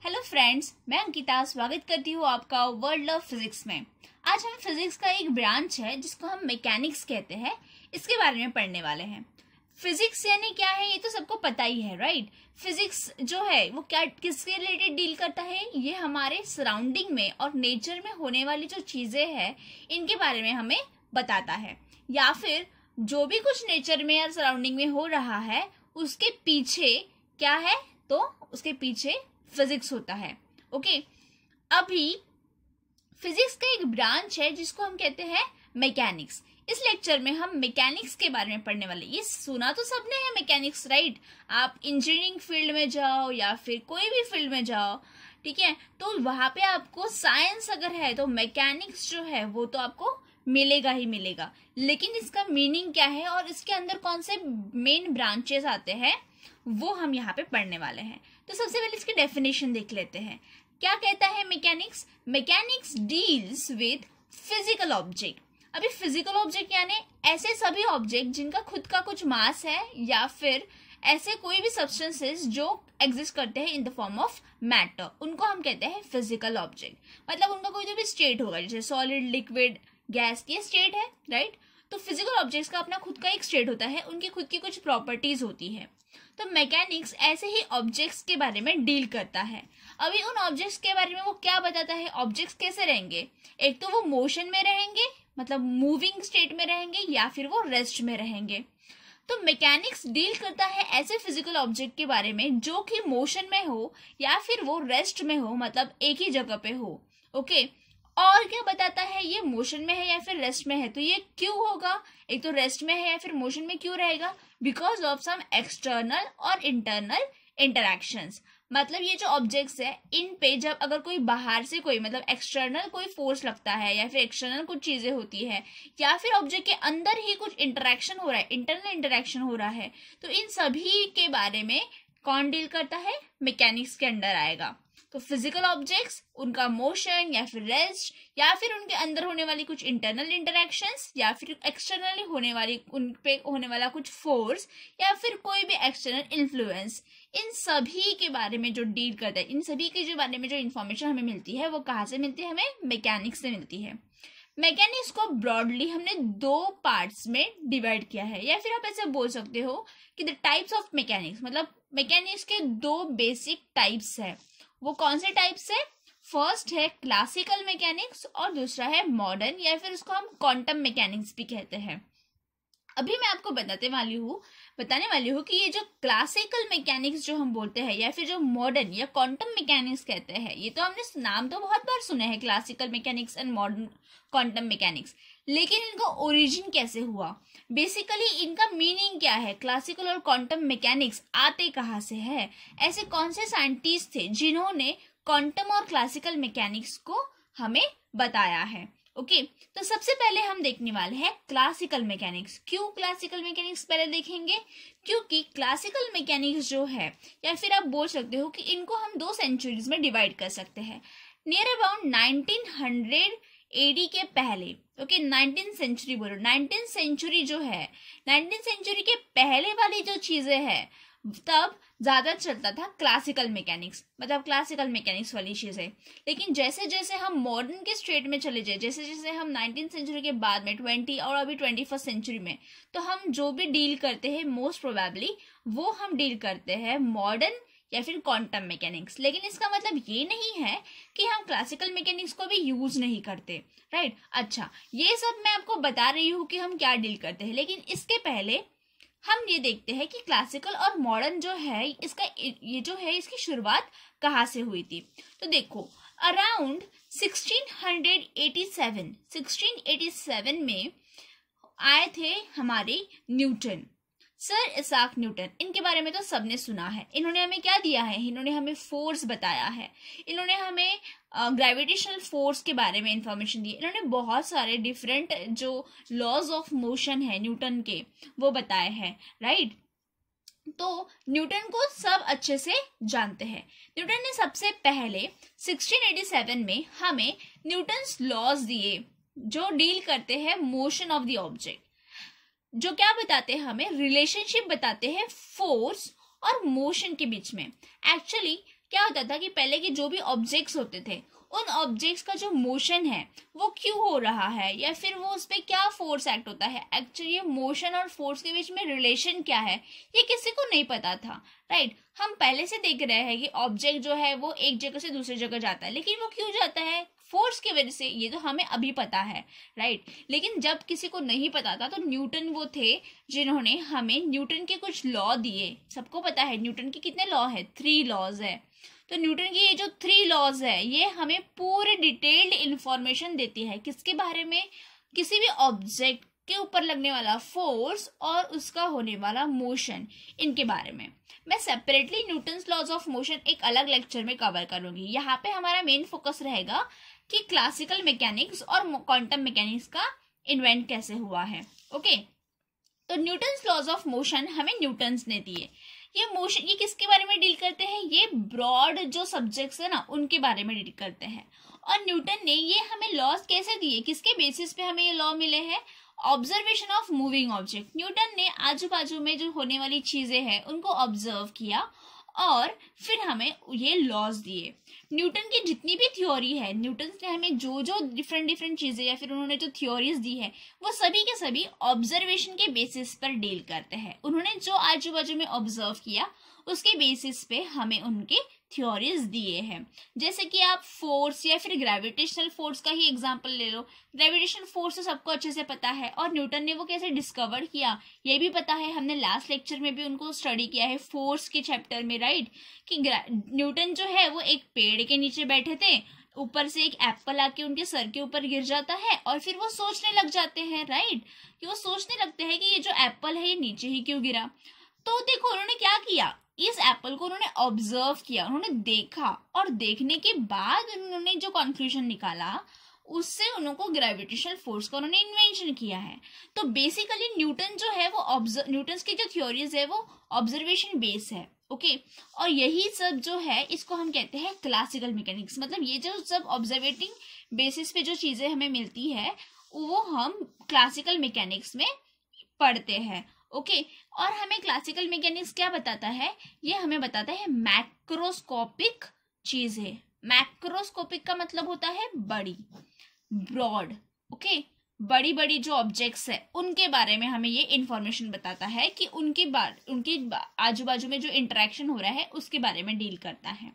Hello friends, मैं अंकिता स्वागत करती हूँ आपका वर्ल्ड ऑफ फिजिक्स में। आज हम फिजिक्स का एक ब्रांच है जिसको हम मैकेनिक्स कहते हैं, इसके बारे में पढ़ने वाले हैं। फिजिक्स यानी क्या है ये तो सबको पता ही है, राइट। फिजिक्स जो है वो क्या किसके रिलेटेड डील करता है, ये हमारे सराउंडिंग में और नेचर में होने वाली जो चीजें हैं इनके बारे में हमें बताता है, या फिर जो भी कुछ नेचर में या सराउंडिंग में हो रहा है उसके पीछे क्या है, तो उसके पीछे फिजिक्स होता है। ओके, अभी फिजिक्स का एक ब्रांच है जिसको हम कहते हैं मैकेनिक्स। इस लेक्चर में हम मैकेनिक्स के बारे में पढ़ने वाले। ये सुना तो सबने है मैकेनिक्स, राइट। आप इंजीनियरिंग फील्ड में जाओ या फिर कोई भी फील्ड में जाओ, ठीक है, तो वहां पे आपको साइंस अगर है तो मैकेनिक्स जो है वो तो आपको मिलेगा ही मिलेगा। लेकिन इसका मीनिंग क्या है और इसके अंदर कौन से मेन ब्रांचेस आते हैं वो हम यहाँ पे पढ़ने वाले हैं। तो सबसे पहले इसकी डेफिनेशन देख लेते हैं। क्या कहता है mechanics? Mechanics deals with physical object. अभी फिजिकल ऑब्जेक्ट यानी ऐसे सभी ऑब्जेक्ट जिनका खुद का कुछ मास है या फिर ऐसे कोई भी सब्सटेंसेस जो एग्जिस्ट करते हैं in the form of matter, उनको हम कहते हैं फिजिकल ऑब्जेक्ट। मतलब उनका कोई भी स्टेट होगा, जैसे सॉलिड, लिक्विड, गैस, ये स्टेट है, राइट। तो फिजिकल ऑब्जेक्ट्स का अपना खुद का एक स्टेट होता है, उनकी खुद की कुछ प्रॉपर्टीज होती है। तो मैकेनिक्स ऐसे ही ऑब्जेक्ट्स के बारे में डील करता है। अभी उन ऑब्जेक्ट्स के बारे में वो क्या बताता है, ऑब्जेक्ट्स कैसे रहेंगे। एक तो वो मोशन में रहेंगे, मतलब मूविंग स्टेट में रहेंगे, या फिर वो रेस्ट में रहेंगे। तो मैकेनिक्स डील करता है ऐसे फिजिकल ऑब्जेक्ट के बारे में जो कि मोशन में हो या फिर वो रेस्ट में हो, मतलब एक ही जगह पे हो। ओके, और क्या बताता है, ये मोशन में है या फिर रेस्ट में है, तो ये क्यों होगा, एक तो रेस्ट में है या फिर मोशन में क्यों रहेगा, बिकॉज ऑफ सम एक्सटर्नल और इंटरनल इंटरैक्शंस। मतलब ये जो ऑब्जेक्ट्स है इन पे जब अगर कोई बाहर से कोई मतलब एक्सटर्नल कोई फोर्स लगता है या फिर एक्सटर्नल कुछ चीजें होती है या फिर ऑब्जेक्ट के अंदर ही कुछ इंटरैक्शन हो रहा है, इंटरनल इंटरैक्शन हो रहा है, तो इन सभी के बारे में कौन डील करता है, मैकेनिक्स के अंडर आएगा। तो फिजिकल ऑब्जेक्ट्स, उनका मोशन या फिर रेस्ट या फिर उनके अंदर होने वाली कुछ इंटरनल इंटरैक्शंस या फिर एक्सटर्नली होने वाली उन पे होने वाला कुछ फोर्स या फिर कोई भी एक्सटर्नल इन्फ्लुएंस, इन सभी के बारे में जो डील करता है, इन सभी के जो बारे में जो इन्फॉर्मेशन हमें मिलती है वो कहाँ से मिलती है, हमें मैकेनिक्स से मिलती है। मैकेनिक्स को ब्रॉडली हमने दो पार्ट्स में डिवाइड किया है, या फिर आप ऐसे बोल सकते हो कि द टाइप्स ऑफ मैकेनिक्स, मतलब मैकेनिक्स के दो बेसिक टाइप्स है। वो कौन से टाइप्स है? फर्स्ट है क्लासिकल मैकेनिक्स और दूसरा है मॉडर्न, या फिर उसको हम क्वांटम मैकेनिक्स भी कहते हैं। अभी मैं आपको बताने वाली हूँ कि ये जो क्लासिकल मैकेनिक्स जो हम बोलते हैं या फिर जो मॉडर्न या क्वांटम मैकेनिक्स कहते हैं, ये तो हमने नाम तो बहुत बार सुने हैं, classical mechanics and modern quantum mechanics, लेकिन इनका ओरिजिन कैसे हुआ, बेसिकली इनका मीनिंग क्या है, क्लासिकल और क्वांटम मैकेनिक्स आते कहाँ से है, ऐसे कौन से साइंटिस्ट थे जिन्होंने क्वांटम और क्लासिकल मैकेनिक्स को हमें बताया है। ओके, तो सबसे पहले हम देखने वाले हैं क्लासिकल मैकेनिक्स। क्यों क्लासिकल मैकेनिक्स पहले देखेंगे? क्योंकि क्लासिकल मैकेनिक्स जो है, या फिर आप बोल सकते हो कि इनको हम दो सेंचुरीज में डिवाइड कर सकते हैं। नियर अबाउंड 1900 एडी के पहले, ओके 19th सेंचुरी बोलो, 19th सेंचुरी जो है, 19th सेंचुरी के पहले वाली जो चीजें हैं तब ज्यादा चलता था क्लासिकल मैकेनिक्स, मतलब क्लासिकल मैकेनिक्स वाली चीजें। लेकिन जैसे जैसे हम मॉडर्न के स्टेट में चले जाए, जैसे जैसे हम 19th सेंचुरी के बाद में 20 और अभी 21st सेंचुरी में, तो हम जो भी डील करते हैं मोस्ट प्रोबेबली वो हम डील करते हैं मॉडर्न या फिर क्वांटम मैकेनिक्स। लेकिन इसका मतलब ये नहीं है कि हम क्लासिकल मैकेनिक्स को भी यूज नहीं करते, राइट। अच्छा, ये सब मैं आपको बता रही हूँ कि हम क्या डील करते हैं, लेकिन इसके पहले हम ये देखते हैं कि क्लासिकल और मॉडर्न जो है इसका ये जो है इसकी शुरुआत कहाँ से हुई थी। तो देखो, अराउंड 1687 में आए थे हमारे न्यूटन, सर इसाक न्यूटन। इनके बारे में तो सबने सुना है। इन्होंने हमें क्या दिया है, इन्होंने हमें फोर्स बताया है, इन्होंने हमें ग्रेविटेशनल फोर्स के बारे में इंफॉर्मेशन दी, इन्होंने बहुत सारे डिफरेंट जो लॉज ऑफ मोशन है न्यूटन के वो बताए हैं, राइट। तो न्यूटन को सब अच्छे से जानते हैं। न्यूटन ने सबसे पहले 1687 में हमें न्यूटन्स लॉज दिए जो डील करते हैं मोशन ऑफ द ऑब्जेक्ट, जो क्या बताते हैं, हमें रिलेशनशिप बताते हैं फोर्स और मोशन के बीच में। एक्चुअली क्या होता था कि पहले के जो भी ऑब्जेक्ट्स होते थे उन ऑब्जेक्ट्स का जो मोशन है वो क्यों हो रहा है या फिर वो उस पर क्या फोर्स एक्ट होता है, एक्चुअली ये मोशन और फोर्स के बीच में रिलेशन क्या है, ये किसी को नहीं पता था, राइट। हम पहले से देख रहे हैं कि ऑब्जेक्ट जो है वो एक जगह से दूसरी जगह जाता है, लेकिन वो क्यों जाता है, फोर्स की वजह से, ये तो हमें अभी पता है, राइट। लेकिन जब किसी को नहीं पता था तो न्यूटन वो थे जिन्होंने हमें न्यूटन के कुछ लॉ दिए। सबको पता है न्यूटन के कितने लॉ है, 3 लॉज है। तो न्यूटन की ये जो 3 लॉज है ये हमें पूरे डिटेल्ड इंफॉर्मेशन देती है किसके बारे में, किसी भी ऑब्जेक्ट के ऊपर लगने वाला फोर्स और उसका होने वाला मोशन, इनके बारे में। मैं separately Newton's laws of motion एक अलग लेक्चर में कवर करूंगी। यहाँ पे हमारा मेन फोकस रहेगा कि क्लासिकल मैकेनिक्स और क्वांटम मैकेनिक्स का इन्वेंट कैसे हुआ है। ओके, तो न्यूटन्स लॉज ऑफ मोशन हमें न्यूटन्स ने दिए। ये मोशन, ये किसके बारे में डील करते हैं, ये ब्रॉड जो सब्जेक्ट्स है ना उनके बारे में डील करते हैं। और न्यूटन ने ये हमें लॉज कैसे दिए, किसके बेसिस पे हमें ये लॉ मिले हैं, observation of moving object. Newton ने आजू बाजू में जो होने वाली चीजें हैं उनको ऑब्जर्व किया और फिर हमें ये लॉज दिए। न्यूटन की जितनी भी थ्योरी है, न्यूटन ने हमें जो जो डिफरेंट चीजें या फिर उन्होंने जो थ्योरीज दी है वो सभी के सभी ऑब्जर्वेशन के बेसिस पर डील करते हैं। उन्होंने जो आजू बाजू में ऑब्जर्व किया उसके बेसिस पे हमें उनके थ्योरीज दिए हैं। जैसे कि आप फोर्स या फिर ग्रेविटेशनल फोर्स का ही एग्जांपल ले लो। ग्रेविटेशनल फोर्स तो सबको अच्छे से पता है और न्यूटन ने वो कैसे डिस्कवर किया ये भी पता है। हमने लास्ट लेक्चर में भी उनको स्टडी किया है फोर्स के चैप्टर में, राइट, कि न्यूटन जो है वो एक पेड़ के नीचे बैठे थे, ऊपर से एक एप्पल आके उनके सर के ऊपर गिर जाता है और फिर वो सोचने लग जाते हैं, राइट, कि वो सोचने लगते हैं कि ये जो एप्पल है ये नीचे ही क्यों गिरा। तो देखो उन्होंने क्या किया, इस एप्पल को उन्होंने ऑब्जर्व किया, उन्होंने देखा और देखने के बाद उन्होंने जो कंक्लूजन निकाला उससे उनको ग्रेविटेशनल फोर्स का उन्होंने इन्वेंशन किया है। तो बेसिकली न्यूटन जो है वो न्यूटन की जो थ्योरीज है वो ऑब्जर्वेशन बेस है। ओके, और यही सब जो है इसको हम कहते हैं क्लासिकल मैकेनिक्स। मतलब ये जो सब ऑब्जर्वेटिंग बेसिस पे जो चीजें हमें मिलती है वो हम क्लासिकल मैकेनिक्स में पढ़ते हैं। ओके, और हमें क्लासिकल मैकेनिक्स क्या बताता है, ये हमें बताता है मैक्रोस्कोपिक चीजें। मैक्रोस्कोपिक का मतलब होता है बड़ी, ब्रॉड। ओके, बड़ी बड़ी जो ऑब्जेक्ट्स है उनके बारे में हमें ये इंफॉर्मेशन बताता है कि उनकी आजू बाजू में जो इंटरेक्शन हो रहा है उसके बारे में डील करता है।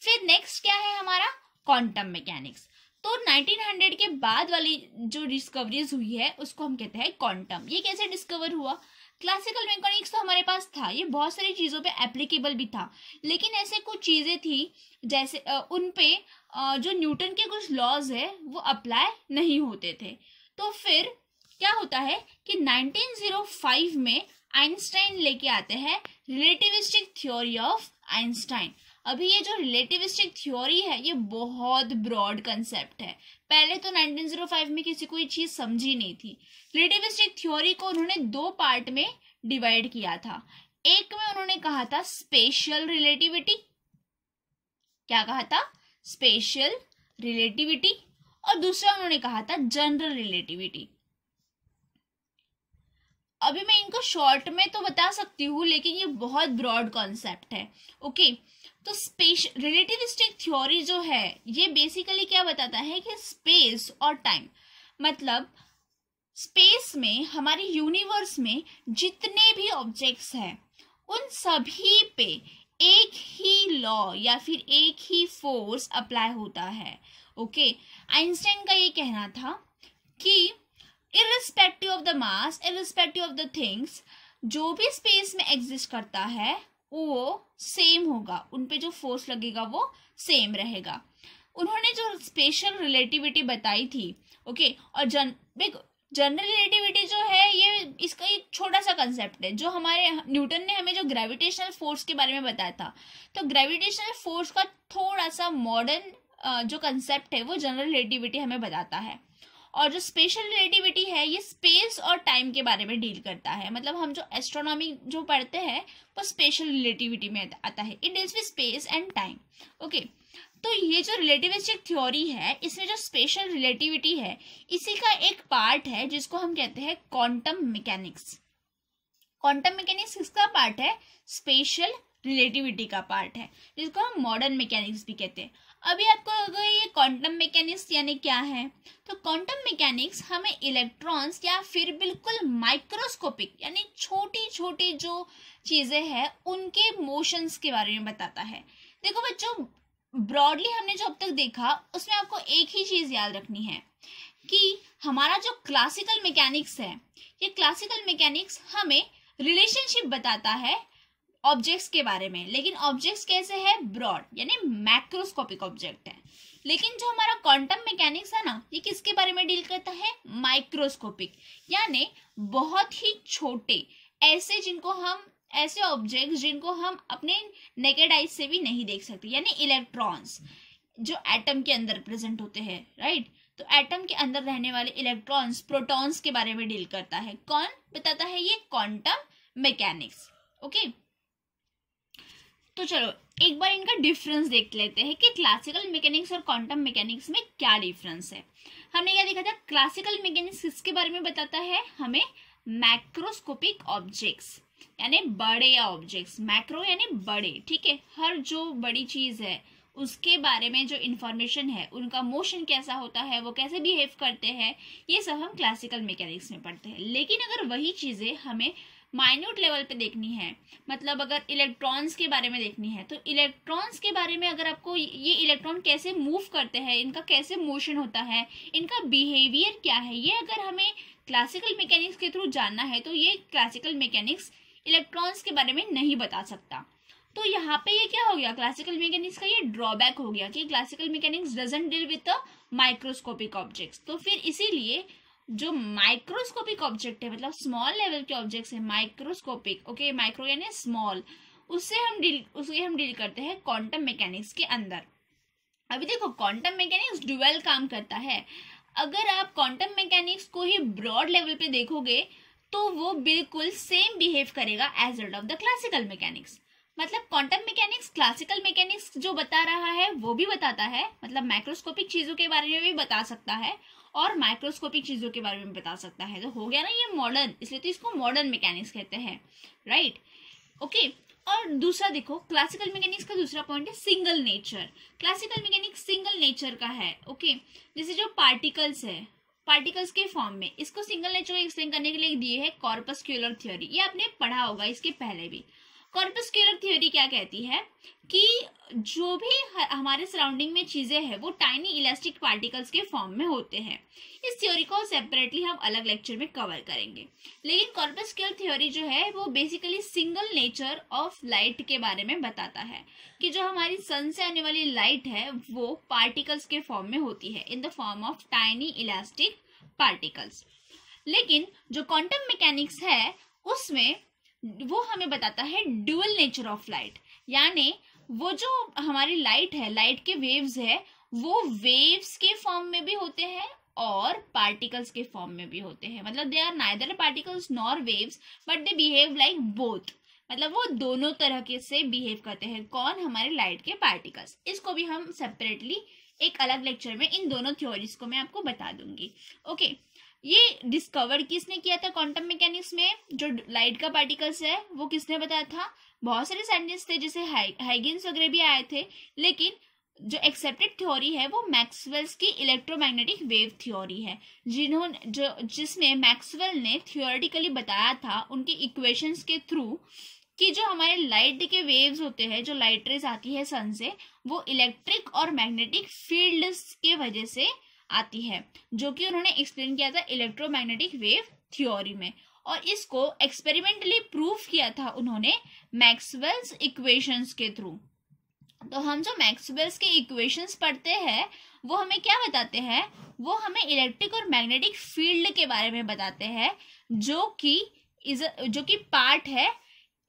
फिर नेक्स्ट क्या है हमारा, क्वांटम मैकेनिक्स। तो 1900 के बाद वाली जो डिस्कवरीज हुई है उसको हम कहते हैं क्वांटम। ये कैसे डिस्कवर हुआ, क्लासिकल मैकेनिक्स तो हमारे पास था, ये बहुत सारी चीजों पे एप्लीकेबल भी था, लेकिन ऐसे कुछ चीजें थी जैसे उन पे जो न्यूटन के कुछ लॉज है वो अप्लाई नहीं होते थे। तो फिर क्या होता है कि 1905 में आइंस्टाइन लेके आते हैं रिलेटिविस्टिक थ्योरी ऑफ आइंस्टाइन। अभी ये जो रिलेटिविस्टिक थ्योरी है ये बहुत ब्रॉड कंसेप्ट है। पहले तो 1905 में किसी को ये चीज समझी नहीं थी। रिलेटिविस्टिक थ्योरी को उन्होंने 2 पार्ट में डिवाइड किया था। एक में उन्होंने कहा था स्पेशल रिलेटिविटी, क्या कहा था, स्पेशल रिलेटिविटी, और दूसरा उन्होंने कहा था जनरल रिलेटिविटी। अभी मैं इनको शॉर्ट में तो बता सकती हूँ लेकिन ये बहुत ब्रॉड कॉन्सेप्ट है। ओके, तो स्पेशल रिलेटिविस्टिक थ्योरी जो है ये बेसिकली क्या बताता है कि स्पेस और टाइम, मतलब स्पेस में, हमारे यूनिवर्स में जितने भी ऑब्जेक्ट्स हैं उन सभी पे एक ही लॉ या फिर एक ही फोर्स अप्लाई होता है। ओके, आइंस्टाइन का ये कहना था कि irrespective of the mass, irrespective of the things, जो भी स्पेस में एग्जिस्ट करता है वो सेम होगा, उन पे जो फोर्स लगेगा वो सेम रहेगा। उन्होंने जो स्पेशल रिलेटिविटी बताई थी, ओके, और जनरल रिलेटिविटी जो है ये इसका एक छोटा सा कंसेप्ट है जो हमारे न्यूटन ने हमें जो ग्रेविटेशनल फोर्स के बारे में बताया था। तो ग्रेविटेशनल फोर्स का थोड़ा सा मॉडर्न जो कंसेप्ट है वो जनरल रिलेटिविटी हमें बताता है। और जो स्पेशल रिलेटिविटी है ये स्पेस और टाइम के बारे में डील करता है। मतलब हम जो एस्ट्रोनॉमी जो पढ़ते हैं वो स्पेशल रिलेटिविटी में आता है, it deals with space and time. Okay, तो ये जो रिलेटिविस्टिक थ्योरी है इसमें जो स्पेशल रिलेटिविटी है इसी का एक पार्ट है जिसको हम कहते हैं क्वांटम मैकेनिक्स। क्वांटम मैकेनिक्स किसका पार्ट है, स्पेशल रिलेटिविटी का पार्ट है, जिसको हम मॉडर्न मैकेनिक्स भी कहते हैं। अभी आपको अगर ये क्वांटम मैकेनिक्स यानी क्या है, तो क्वांटम मैकेनिक्स हमें इलेक्ट्रॉन्स या फिर बिल्कुल माइक्रोस्कोपिक यानी छोटी छोटी जो चीजें हैं उनके मोशंस के बारे में बताता है। देखो बच्चों, ब्रॉडली हमने जो अब तक देखा उसमें आपको एक ही चीज याद रखनी है कि हमारा जो क्लासिकल मैकेनिक्स है, ये क्लासिकल मैकेनिक्स हमें रिलेशनशिप बताता है ऑब्जेक्ट्स के बारे में, लेकिन ऑब्जेक्ट्स कैसे है, ब्रॉड यानी मैक्रोस्कोपिक ऑब्जेक्ट है। लेकिन जो हमारा क्वांटम मैकेनिक्स है ना, ये किसके बारे में डील करता है, माइक्रोस्कोपिक यानी बहुत ही छोटे ऐसे ऑब्जेक्ट्स जिनको हम अपने नेकेड आइज से भी नहीं देख सकते, यानी इलेक्ट्रॉन्स जो एटम के अंदर प्रेजेंट होते हैं, राइट। तो एटम के अंदर रहने वाले इलेक्ट्रॉन्स, प्रोटॉन्स के बारे में डील करता है। कौन बताता है, ये क्वांटम मैकेनिक्स। ओके, तो चलो एक बार इनका डिफरेंस देख लेते हैं कि क्लासिकल मैकेनिक्स और क्वांटम मैकेनिक्स में क्या डिफरेंस है। हमने क्या देखा था, क्लासिकल मैकेनिक्स किसके बारे में बताता है, हमें मैक्रोस्कोपिक ऑब्जेक्ट्स यानी बड़े ऑब्जेक्ट्स, मैक्रो यानी बड़े, ठीक है, हर जो बड़ी चीज है उसके बारे में जो इंफॉर्मेशन है, उनका मोशन कैसा होता है, वो कैसे बिहेव करते हैं, ये सब हम क्लासिकल मैकेनिक्स में पढ़ते हैं। लेकिन अगर वही चीजें हमें माइन्यूट लेवल पे देखनी है, मतलब अगर इलेक्ट्रॉन्स के बारे में देखनी है, तो इलेक्ट्रॉन्स के बारे में अगर आपको ये इलेक्ट्रॉन कैसे मूव करते हैं, इनका कैसे मोशन होता है, इनका बिहेवियर क्या है, ये अगर हमें क्लासिकल मैकेनिक्स के थ्रू जानना है, तो ये क्लासिकल मैकेनिक्स इलेक्ट्रॉन्स के बारे में नहीं बता सकता। तो यहाँ पे ये क्या हो गया, क्लासिकल मैकेनिक्स का ये ड्रॉबैक हो गया कि classical mechanics doesn't deal with the microscopic objects. तो फिर इसीलिए जो माइक्रोस्कोपिक ऑब्जेक्ट है, मतलब स्मॉल लेवल के ऑब्जेक्ट्स है, माइक्रोस्कोपिक, ओके, माइक्रो यानी स्मॉल, उससे हम डील करते हैं क्वांटम मैकेनिक्स के अंदर। अभी देखो, क्वांटम मैकेनिक्स ड्यूअल काम करता है। अगर आप क्वांटम मैकेनिक्स को ही ब्रॉड लेवल पे देखोगे तो वो बिल्कुल सेम बिहेव करेगा as of the classical mechanics. मतलब क्वांटम मैकेनिक्स क्लासिकल मैकेनिक्स जो बता रहा है वो भी बताता है, मतलब माइक्रोस्कोपिक चीजों के बारे में भी बता सकता है और माइक्रोस्कोपिक चीजों के बारे में बता सकता है। तो हो गया ना ये मॉडर्न, इसलिए तो इसको मॉडर्न मैकेनिक्स कहते हैं, राइट। ओके, और दूसरा देखो, क्लासिकल मैकेनिक्स का दूसरा पॉइंट है single nature. Classical mechanics single nature का है, ओके। जैसे जो पार्टिकल्स है, पार्टिकल्स के फॉर्म में, इसको सिंगल नेचर को एक्सप्लेन करने के लिए दिए है कॉर्पस्क्यूलर थ्योरी। ये आपने पढ़ा होगा इसके पहले भी। कॉर्पस्क्यूलर थ्योरी क्या कहती है कि जो भी हमारे सराउंडिंग में चीजें हैं वो टाइनी इलास्टिक पार्टिकल्स के फॉर्म में होते हैं। इस थ्योरी को सेपरेटली हम अलग लेक्चर में कवर करेंगे। लेकिन कॉर्पस्क्यूलर थ्योरी जो है वो basically single nature of light के बारे में बताता है कि जो हमारी सन से आने वाली लाइट है वो पार्टिकल्स के फॉर्म में होती है, in the form of tiny elastic particles. लेकिन जो क्वांटम मैकेनिक्स है उसमें वो हमें बताता है ड्यूअल नेचर ऑफ लाइट, यानी वो जो हमारी लाइट है, लाइट के वेव्स है, वो वेव्स के फॉर्म में भी होते हैं और पार्टिकल्स के फॉर्म में भी होते हैं। मतलब they are neither particles nor waves but they behave like both, मतलब वो दोनों तरह के से बिहेव करते हैं। कौन, हमारे लाइट के पार्टिकल्स। इसको भी हम सेपरेटली एक अलग लेक्चर में इन दोनों थ्योरीज को मैं आपको बता दूंगी, ओके। ये डिस्कवर किसने किया था क्वांटम मैकेनिक्स में, जो लाइट का पार्टिकल्स है वो किसने बताया था, बहुत सारे साइंटिस्ट थे, जैसे हाइगेंस वगैरह भी आए थे। लेकिन जो एक्सेप्टेड थ्योरी है वो मैक्सवेल्स की इलेक्ट्रोमैग्नेटिक वेव थ्योरी है, जिसमें मैक्सवेल ने थियोरेटिकली बताया था उनके इक्वेशंस के थ्रू कि जो हमारे लाइट के वेव्स होते हैं, जो लाइट रेज आती है सन से, वो इलेक्ट्रिक और मैग्नेटिक फील्ड्स के वजह से आती है, जो कि उन्होंने एक्सप्लेन किया था इलेक्ट्रोमैग्नेटिक वेव थ्योरी में। और इसको एक्सपेरिमेंटली प्रूव किया था उन्होंने मैक्सवेल्स इक्वेशंस के थ्रू। तो हम जो मैक्सवेल्स के इक्वेशंस पढ़ते हैं वो हमें क्या बताते हैं, वो हमें इलेक्ट्रिक और मैग्नेटिक फील्ड के बारे में बताते हैं, जो कि पार्ट है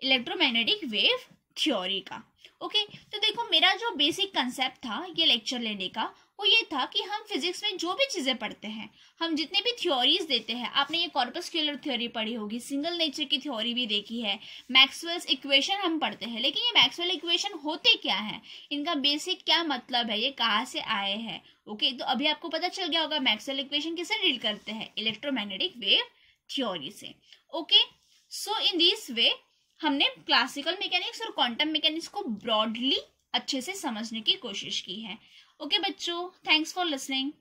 इलेक्ट्रोमैग्नेटिक वेव थ्योरी का, ओके। तो देखो, मेरा जो बेसिक कंसेप्ट था ये लेक्चर लेने का वो ये था कि हम फिजिक्स में जो भी चीजें पढ़ते हैं, हम जितने भी थ्योरीज देते हैं, आपने ये कॉर्पस्क्यूलर थ्योरी पढ़ी होगी, सिंगल नेचर की थ्योरी भी देखी है, मैक्सवेल्स इक्वेशन हम पढ़ते हैं। लेकिन ये मैक्सवेल इक्वेशन होते क्या है, इनका बेसिक क्या मतलब है, ये कहाँ से आए हैं, ओके। तो अभी आपको पता चल गया होगा मैक्सवेल इक्वेशन किससे डील करते हैं, इलेक्ट्रोमैग्नेटिक वेव थ्योरी से, okay. So in this way हमने क्लासिकल मैकेनिक्स और क्वांटम मैकेनिक्स को ब्रॉडली अच्छे से समझने की कोशिश की है। ओके बच्चों, थैंक्स फॉर लिसनिंग।